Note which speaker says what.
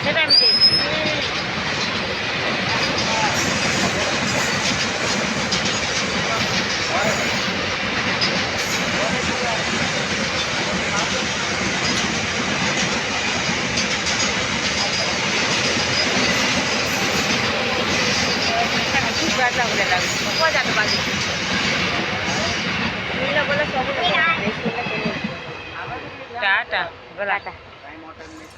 Speaker 1: সেটা আমি দেখছি। खूप वेळ लागलेला लागला नको जातं बाजू बोला टाटा बोला.